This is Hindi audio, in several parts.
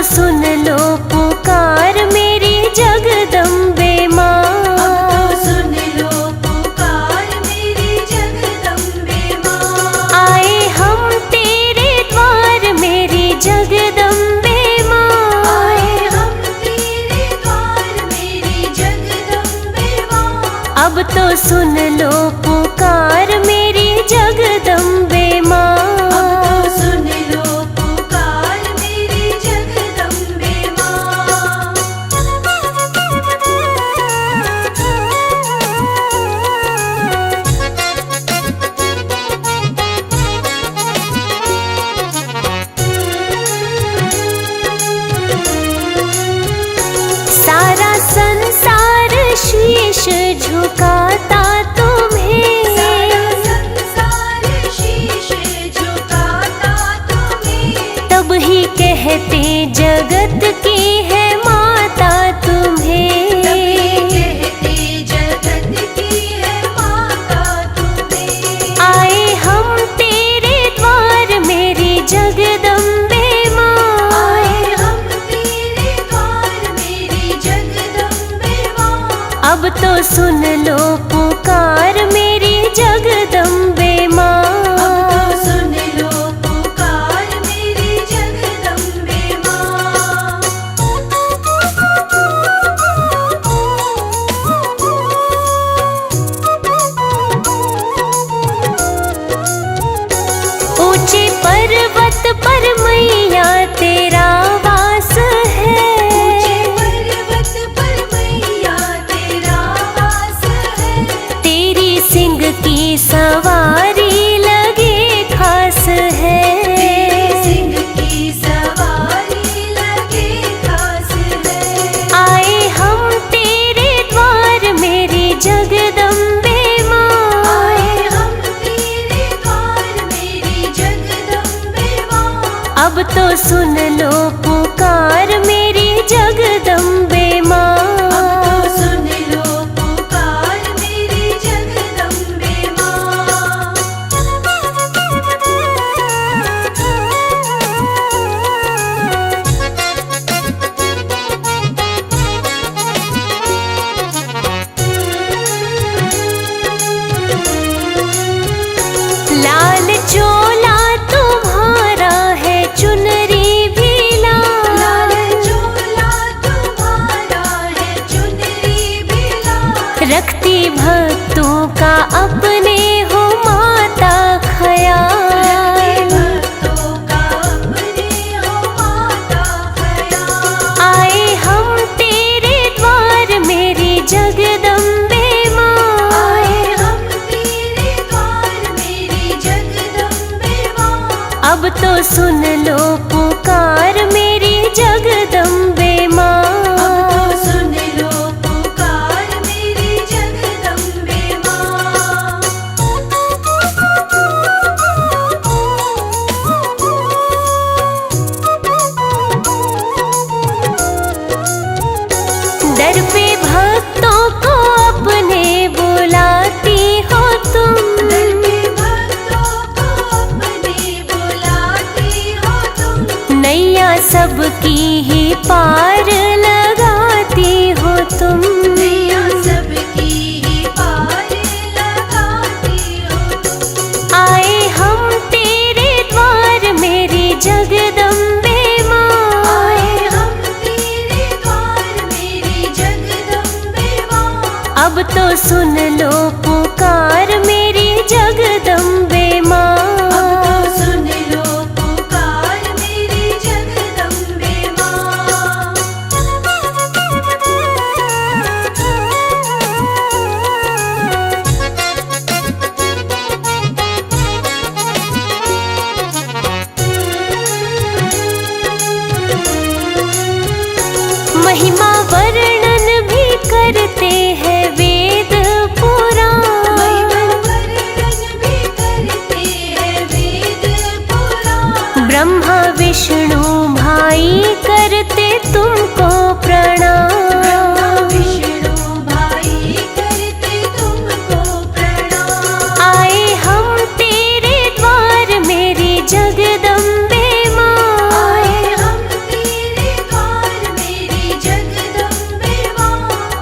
सुन लो पुकार मेरी जगदम्बे माँ। अब तो सुन लो पुकार मेरी जगदम्बे माँ। आए हम तेरे द्वार मेरी जगदम्बे माँ। आए हम तेरे द्वार मेरी जगदम्बे माँ। अब तो सुन लो पुकार मेरी जगदम्बे माँ। अब तो सुन लो पुकार मेरी जगदम्बे माँ। सारा संसार शीश झुकाता तुम्हें। सारा संसार शीश झुकाता तुम्हें। तब ही कहते जगत की है माता तुम्हें। तभी कहते जगत की है माता तुम्हें। आए हम तेरे द्वार मेरी जगदम्बे माँ। आए हम तेरे द्वार मेरी जगदम्बे माँ। अब तो सुन लो पुकार मेरी जगदम्बे माँ। अब तो सुन लो पुकार मेरी जगदम्बे माँ। ऊंचे पर्वत पर मैया तेरा वास है। ऊंचे पर्वत पर मैया तेरा वास है। तेरी सिंह की सवारी लगे खास है। तेरे सिंह की सवारी लगे खास है। आए हम तेरे द्वार मेरी जगदम्बे माँ। आए हम तेरे द्वार मेरी जगदम्बे माँ। अब तो सुन लो पुकार मेरी जगदम्बे माँ। अब तो सुन लो पुकार मेरी जगदम्बे माँ। लाल चोला तुम्हारा है चुनरी भी लाल। लाल चोला तुम्हारा है चुनरी भी लाल। रखती भक्तों का अपने हो माता ख्याल। भक्तों का अपने हो माता ख्याल। आए हम तेरे द्वार मेरी जगदम्बे माँ। आए हम तेरे द्वार मेरी जगदम्बे माँ। अब तो सुन लो पुकार मेरी जगदम्बे माँ। अब तो सुन लो पुकार मेरी जगदम्बे माँ। दर पे भक्तों को अपने बुलाती हो तुम। दर पे भक्तों को अपने बुलाती हो तुम। नैया सबकी ही पार लगाती हो तुम। नैया सबकी ही पार लगाती हो तुम। आए हम तेरे द्वार मेरी जगदम्बे माँ। आए हम तेरे द्वार मेरी जगदम्बे माँ। अब तो सुन लो पुकार मेरी जगदम्बे माँ। अब तो सुन लो पुकार मेरी जगदम्बे माँ। महिमा वर्णन भी करते हैं वेद पुराण। महिमा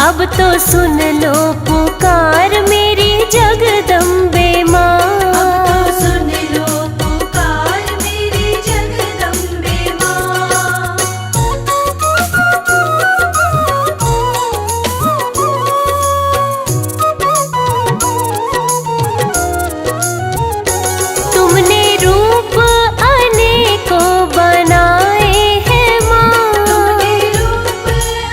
अब तो सुन लो पुकार मेरी जगदम्बे माँ। अब तो सुन लो पुकार मेरी जगदम्बे माँ। तुमने रूप अनेकों बनाए हैं माँ। तुमने रूप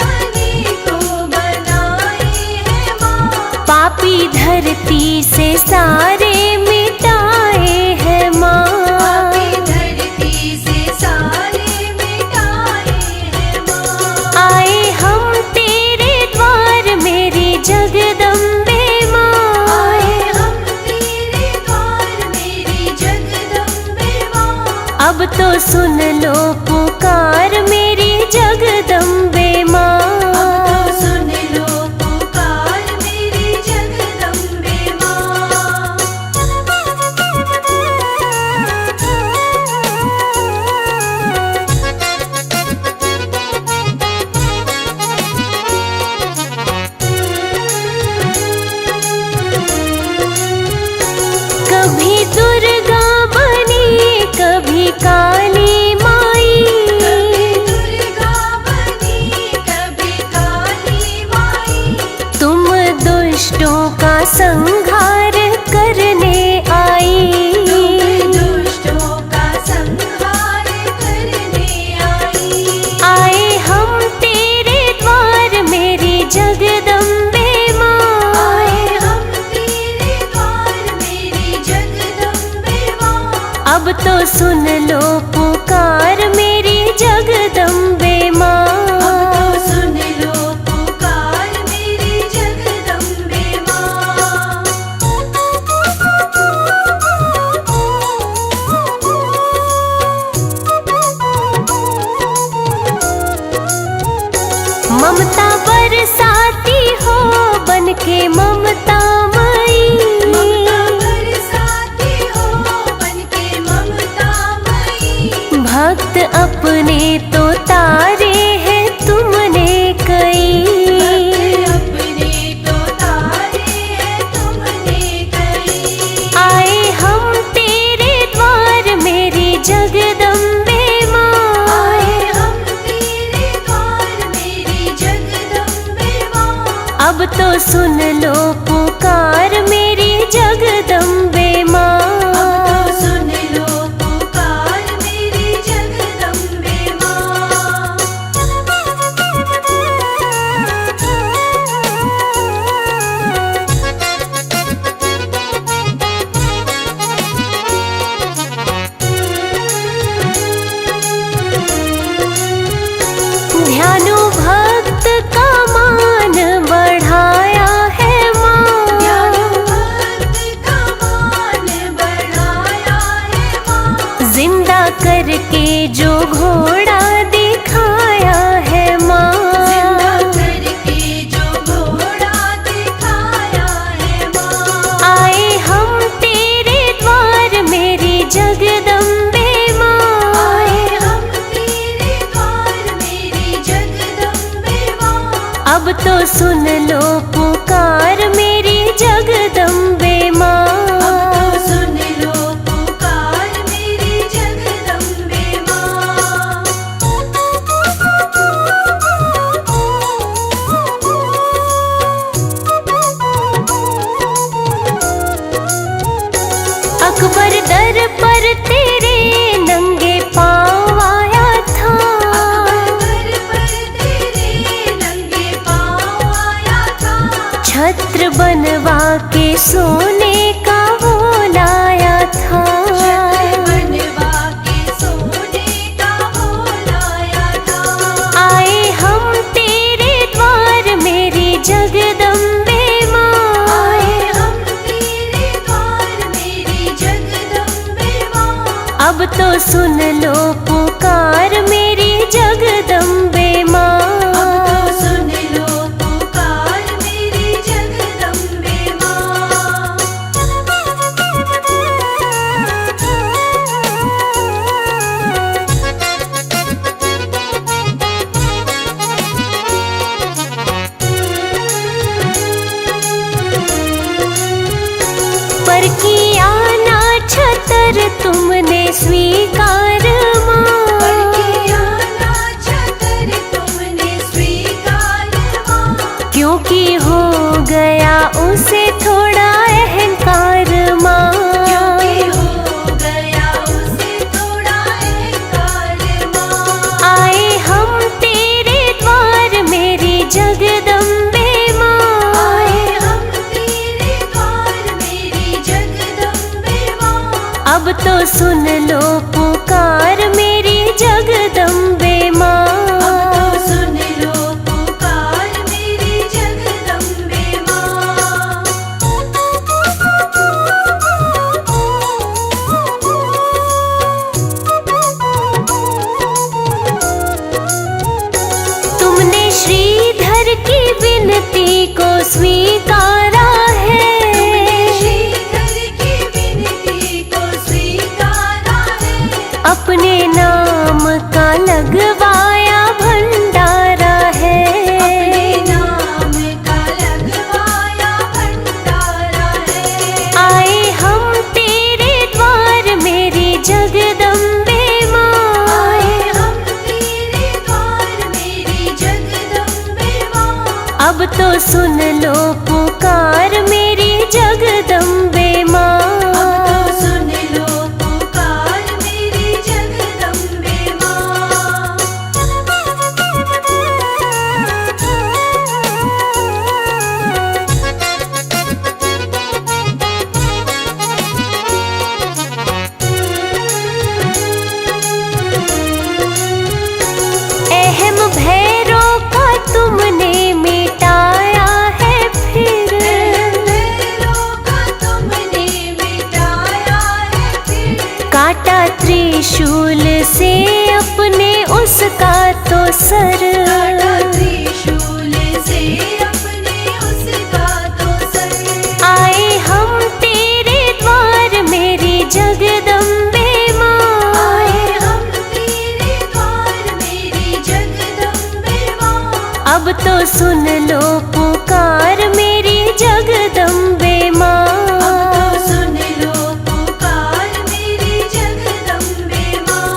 अनेकों बनाए हैं माँ। पापी धरती से सारे मिटाए हैं माँ। पापी धरती से सारे मिटाए हैं माँ। आए हम तेरे द्वार मेरी जगदम्बे माँ। आए हम तेरे द्वार मेरी जगदम्बे माँ। अब तो सुन लो पुकार मेरी जगदम्बे माँ। अब तो सुन लो पुकार मेरी जगदम्बे माँ। कभी दुर्गा बनी कभी काली माई। कभी दुर्गा बनी कभी काली माई। तुम दुष्टों का संहार करने आई। तुम दुष्टों का संहार करने आई। आए हम तेरे द्वार मेरी जगदम्बे माँ। आए हम तेरे द्वार मेरी जगदम्बे माँ। अब तो सुन लो पुकार मेरी जगदम्बे माँ। अब तो सुन लो पुकार मेरी जगदम्बे माँ। ममता बरसाती हो बनके ममता मई। ममता बरसाती हो बनके ममता मई। भक्त अपने तो तारे हैं तुमने कई। अपने तो तारे हैं तुमने कई। आए हम तेरे द्वार मेरी जगदम्बे माँ। आए हम तेरे द्वार मेरी जगदम्बे माँ। अब तो सुन लो पुकार मेरी जगदम्बे माँ। अब तो सुन लो पुकार मेरी जगदम्बे माँ। ध्यानु भक्त का मान बढ़ाया है माँ। ज्ञानु भक्त का मान बढ़ाया है माँ। जिंदा करके जो घोड़ा दिखाया है माँ। जिंदा करके जो घोड़ा दिखाया है माँ। आए हम तेरे द्वार मेरी जगदम्बे माँ। आए हम तेरे द्वार मेरी जगदम्बे माँ। अब तो सुन लो पुकार मेरी जगदम्बे माँ। अब तो सुन लो पुकार मेरी जगदम्बे माँ। अकबर दर पर तेरे नंगे पाँव आया था। अकबर पर तेरे नंगे पाँव आया था। छत्र बनवा के सोने का वो लाया था। छत्र बनवा के सोने का वो लाया था। आए हम तेरे द्वार मेरी जगदम्बे माँ। आए हम तेरे द्वार मेरी जगदम्बे माँ। अब तो सुन लो पुकार मेरी जगदम्बे माँ। अब तो सुन लो पुकार मेरी जगदम्बे माँ। तुमने स्वीकार माँ। पर किया ना छतर तुमने स्वीकार माँ। क्योंकि हो गया उसे थोड़ा अहंकार माँ। क्योंकि हो गया उसे थोड़ा अहंकार माँ। आए हम तेरे द्वार मेरी जगदम्बे माँ। आए हम तेरे द्वार मेरी जगदम्बे माँ। अब तो सुन लो पुकार मेरी जगदम्बे माँ। अब तो सुन लो पुकार मेरी जगदम्बे माँ। तुमने श्रीधर की विनती को स्वीकारा है। श्रीधर की विनती को स्वीकारा है। अपने नाम का लगवाया भंडारा है। अपने नाम का लगवाया भंडारा है। आए हम तेरे द्वार मेरी जगदम्बे माँ। आए हम तेरे द्वार मेरी जगदम्बे माँ। अब तो सुन लो पुकार मेरी जगदम्बे माँ। अब तो सुन लो पुकार मेरी जगदम्बे माँ। अहम भैरो का तुमने मिटाया है फिर। भैरों का तुमने मिटाया है फिर। काटा त्रिशूल से अपने उसका तो सर। काटा त्रिशूल से अपने उसका तो सर। आए हम तेरे द्वार मेरी जगदम्बे माँ। आए हम तेरे द्वार मेरी जगदम्बे माँ। अब तो सुन लो पुकार मेरी जगदम्बे माँ। अब तो सुन लो पुकार मेरी जगदम्बे माँ।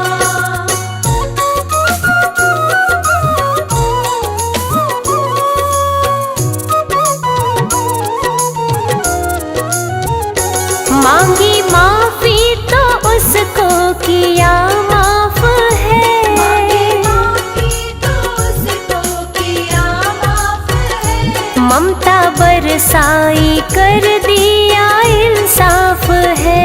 मांगी माफी तो उसको किया माफ है। मांगी माफी तो उसको किया माफ है। ममता बरसाई कर दिया इंसाफ है।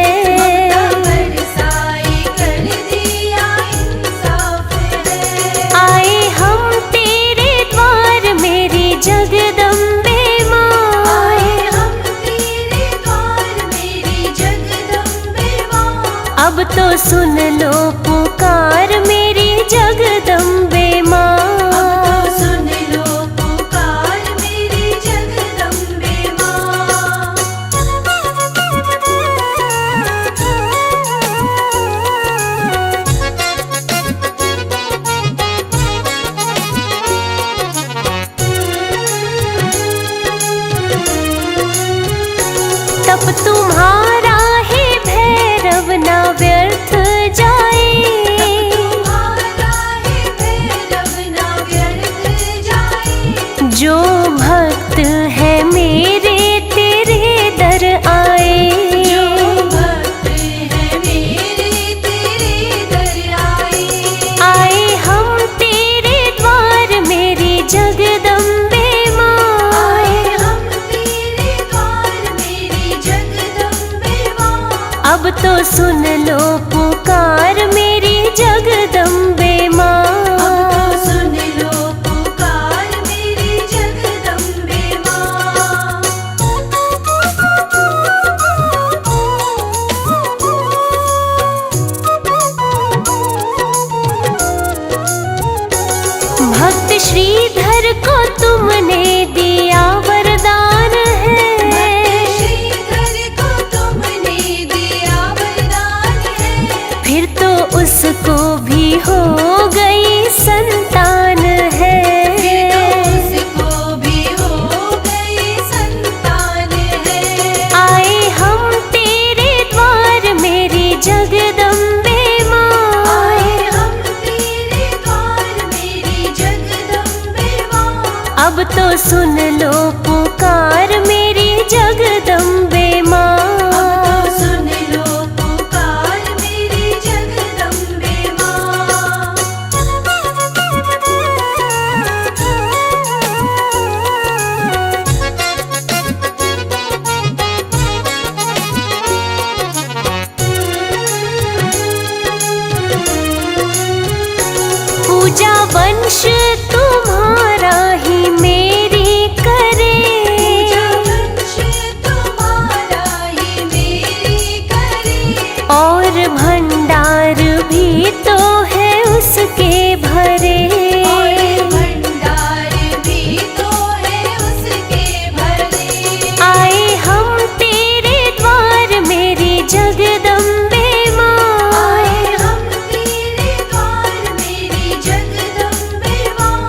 बरसाई कर दिया इंसाफ है। आए हम तेरे द्वार मेरी जगदम्बे माँ। आए हम तेरे द्वार मेरी जगदम्बे माँ। अब तो सुन लो पुकार मेरी जगदम्बे माँ। अब तो सुन लो पुकार मेरी जगदम्बे माँ। तब तुम्हारा ही भैरव न व्यर्थ जाए। तुम्हारा ही भैरव ना व्यर्थ जाए। जो भक्त है मेरे तेरे दर आए। जो भक्त है मेरे तेरे दर आए। आए हम तेरे द्वार मेरी जगदम्बे माँ। आए हम तेरे द्वार मेरी जगदम्बे माँ। अब तो सुन लो पुकार मेरी जगदम्बे माँ। अब तो सुन लो पुकार मेरी जगदम्बे माँ। भक्त श्रीधर को तुमने दिया वरदान है। श्रीधर को तुमने दिया वरदान है। तो सुन लो पुकार मेरी जगदम्बे माँ। अब तो सुन लो पुकार मेरी जगदम्बे माँ। पूजा वंश तुम्हारा ही मेरी करे, पूजा वंश तुम्हारा ही मेरी करे। और भंडार भी तो है उसके भरे। और भंडार भी तो है उसके भरे। आए हम तेरे द्वार मेरी जगदम्बे माँ। आए हम तेरे द्वार मेरी जगदम्बे माँ।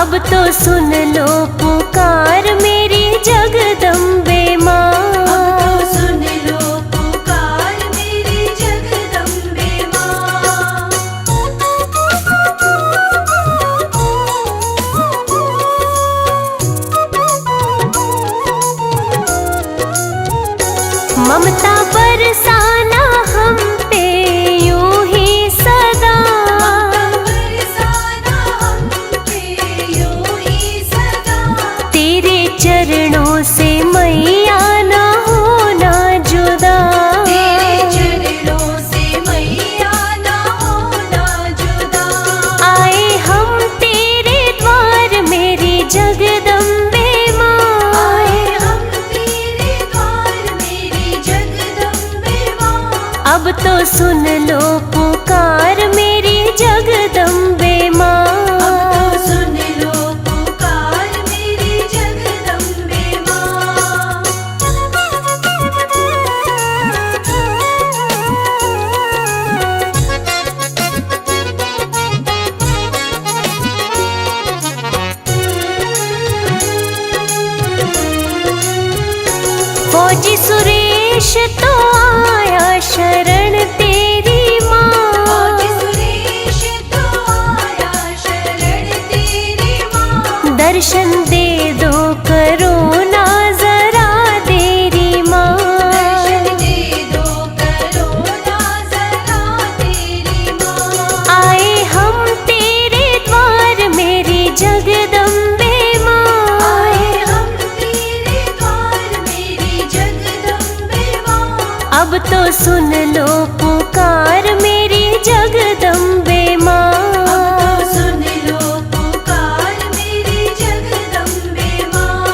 अब तो सुन लो पुकार मेरी जगदम्बे माँ। अब तो सुन लो पुकार मेरी जगदम्बे माँ। ममता बरसाना हम पे यूं ही सदा। बरसाना हम पे यूं ही सदा। तेरे चरणों से मैया ना होना जुदा। तेरे चरणों से मैया ना होना जुदा। आए हम तेरे द्वार मेरी जगदम्बे माँ। आए हम तेरे द्वार मेरी जगदम्बे माँ। अब तो सुन लो पुकार मेरी जगदम्बे माँ। अब तो सुन लो पुकार मेरी जगदम्बे माँ। फौजी सुरेश तो आया शरण तेरी माँ। आज सुरेश तो आया शरण तेरी माँ। दर्शन दे दो करो ना जरा देरी माँ। दर्शन दे दो करो ना जरा तेरी माँ। आए हम तेरे द्वार मेरी जगदम्बे माँ। आए हम तेरे द्वार मेरी जगदम्बे माँ। अब तो सुन लो